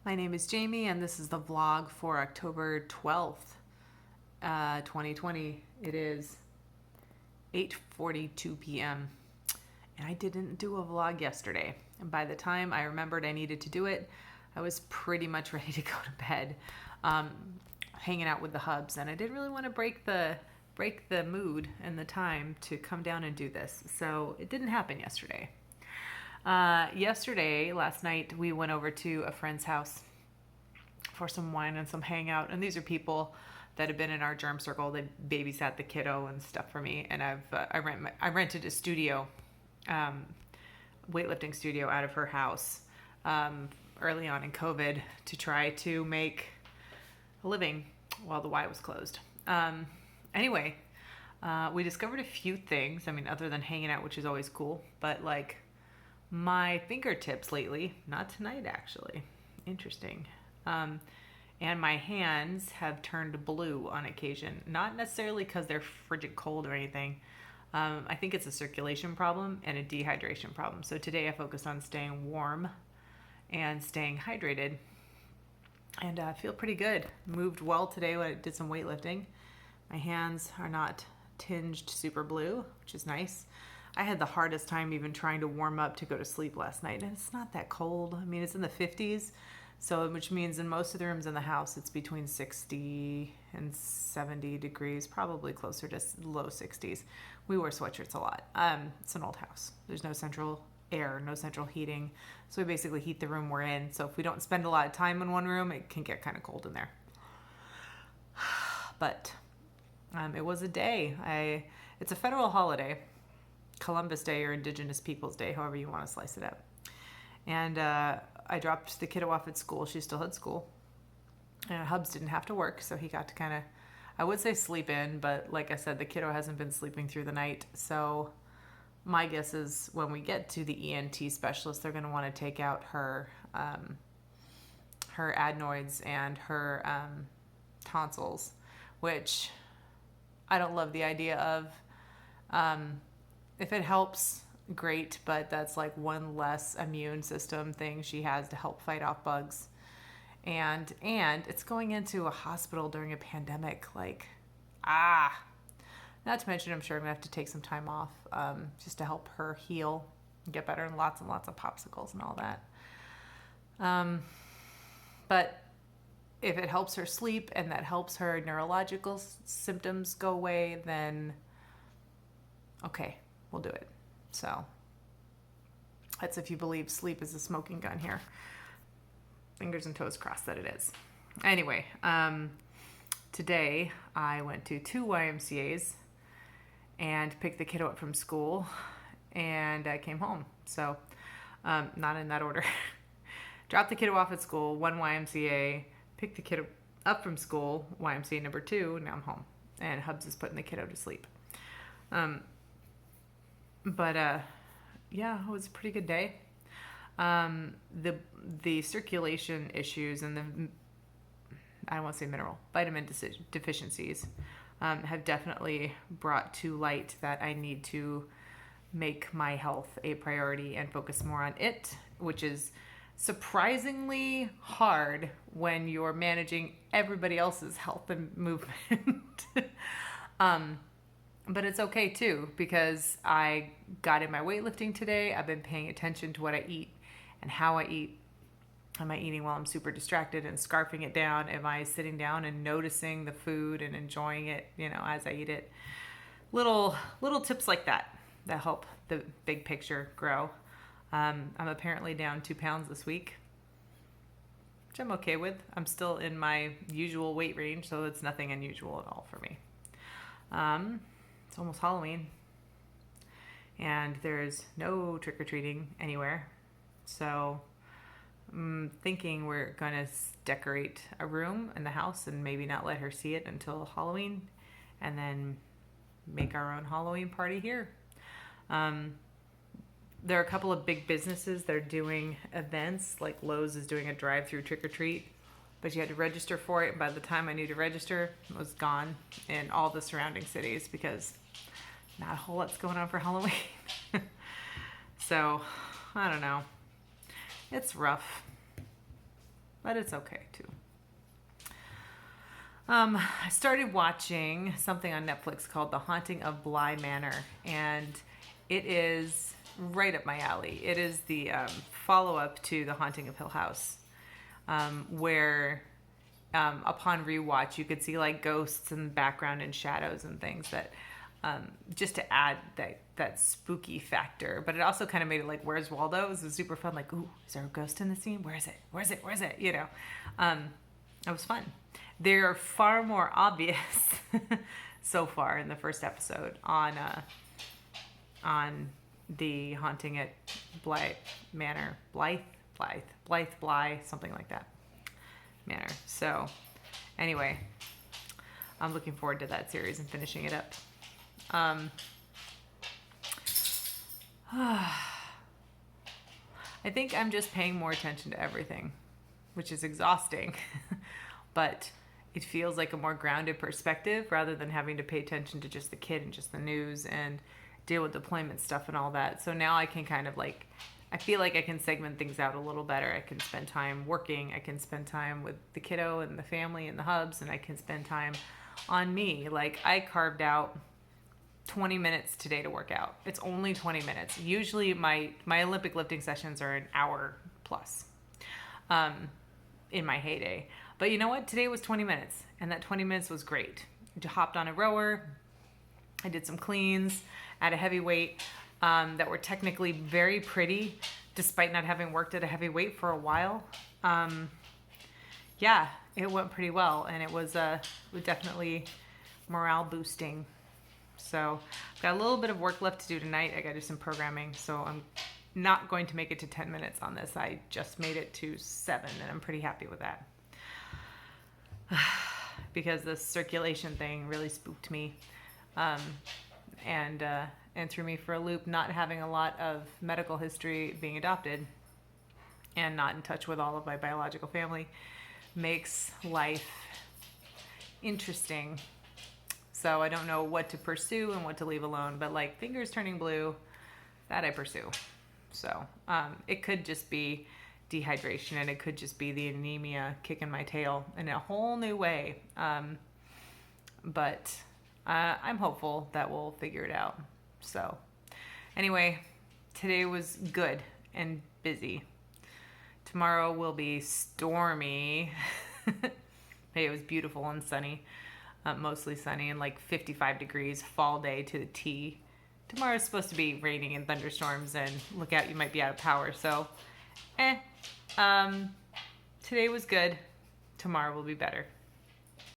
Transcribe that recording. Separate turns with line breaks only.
My name is Jamie, and this is the vlog for October 12th, 2020. It is 8:42 p.m. and I didn't do a vlog yesterday. And by the time I remembered I needed to do it, I was pretty much ready to go to bed, hanging out with the hubs, and I didn't really want to break the mood and the time to come down and do this. So it didn't happen yesterday. Last night, we went over to a friend's house for some wine and some hangout. And these are people that have been in our germ circle. They babysat the kiddo and stuff for me. And I rented a studio, weightlifting studio out of her house early on in COVID to try to make a living while the Y was closed. Anyway, we discovered a few things. I mean, other than hanging out, which is always cool, but like my fingertips lately, not tonight actually, interesting, and my hands have turned blue on occasion, not necessarily because they're frigid cold or anything. I think it's a circulation problem and a dehydration problem. So today I focused on staying warm and staying hydrated, and I feel pretty good. Moved well today when I did some weightlifting. My hands are not tinged super blue, which is nice. I had the hardest time even trying to warm up to go to sleep last night, and it's not that cold. I mean, it's in the 50s, so which means in most of the rooms in the house, it's between 60 and 70 degrees, probably closer to low 60s. We wear sweatshirts a lot. It's an old house. There's no central air, no central heating, so we basically heat the room we're in. So if we don't spend a lot of time in one room, it can get kind of cold in there. But it was a day. It's a federal holiday. Columbus Day or Indigenous Peoples Day, however you want to slice it up. And I dropped the kiddo off at school. She still had school. And Hubs didn't have to work, so he got to kind of, I would say sleep in, but like I said, the kiddo hasn't been sleeping through the night. So my guess is when we get to the ENT specialist, they're going to want to take out her adenoids and her tonsils, which I don't love the idea of. If it helps, great, but that's like one less immune system thing she has to help fight off bugs. And it's going into a hospital during a pandemic, not to mention I'm sure I'm gonna have to take some time off just to help her heal and get better, and lots of popsicles and all that. But if it helps her sleep and that helps her neurological symptoms go away, then okay, we'll do it. So that's if you believe sleep is a smoking gun here. Fingers and toes crossed that it is. Anyway, today I went to 2 YMCAs and picked the kiddo up from school, and I came home. So not in that order. Dropped the kiddo off at school, 1 YMCA, picked the kiddo up from school, YMCA number 2, now I'm home. And Hubs is putting the kiddo to sleep. But yeah, it was a pretty good day. The circulation issues and I don't want to say vitamin deficiencies have definitely brought to light that I need to make my health a priority and focus more on it, which is surprisingly hard when you're managing everybody else's health and movement. But it's okay too, because I got in my weightlifting today. I've been paying attention to what I eat and how I eat. Am I eating while I'm super distracted and scarfing it down? Am I sitting down and noticing the food and enjoying it, as I eat it? Little tips like that help the big picture grow. I'm apparently down 2 pounds this week, which I'm okay with. I'm still in my usual weight range, so it's nothing unusual at all for me. It's almost Halloween, and there's no trick-or-treating anywhere. So I'm thinking we're going to decorate a room in the house and maybe not let her see it until Halloween, and then make our own Halloween party here. There are a couple of big businesses that are doing events, like Lowe's is doing a drive-through trick-or-treat, but you had to register for it. And by the time I knew to register, it was gone in all the surrounding cities because not a whole lot's going on for Halloween. So, I don't know. It's rough. but it's okay too. I started watching something on Netflix called The Haunting of Bly Manor, and it is right up my alley. It is the follow-up to The Haunting of Hill House, where upon rewatch you could see like ghosts in the background and shadows and things that just to add that spooky factor. But it also kind of made it like, where's Waldo? It was super fun. Like, ooh, is there a ghost in the scene? Where is it? Where is it? Where is it? You know, it was fun. They're far more obvious so far in the first episode on the haunting at Bly Manor, Blythe, something like that manor. So anyway, I'm looking forward to that series and finishing it up. I think I'm just paying more attention to everything, which is exhausting, but it feels like a more grounded perspective rather than having to pay attention to just the kid and just the news and deal with deployment stuff and all that. So now I can kind of like, I feel like I can segment things out a little better. I can spend time working. I can spend time with the kiddo and the family and the hubs, and I can spend time on me. Like, I carved out 20 minutes today to work out. It's only 20 minutes. Usually my Olympic lifting sessions are an hour plus in my heyday. But you know what? Today was 20 minutes, and that 20 minutes was great. I hopped on a rower. I did some cleans at a heavy weight that were technically very pretty, despite not having worked at a heavy weight for a while. Yeah, it went pretty well, and it was definitely morale boosting. So I've got a little bit of work left to do tonight. I got to do some programming, so I'm not going to make it to 10 minutes on this. I just made it to 7, and I'm pretty happy with that. Because the circulation thing really spooked me, and threw me for a loop, not having a lot of medical history being adopted and not in touch with all of my biological family makes life interesting. So I don't know what to pursue and what to leave alone, but like fingers turning blue, that I pursue. So it could just be dehydration, and it could just be the anemia kicking my tail in a whole new way. But I'm hopeful that we'll figure it out. So anyway, today was good and busy. Tomorrow will be stormy. Hey, it was beautiful and sunny, mostly sunny and like 55 degrees, fall day to the T. Tomorrow's supposed to be raining and thunderstorms, and look out, you might be out of power. So, today was good. Tomorrow will be better.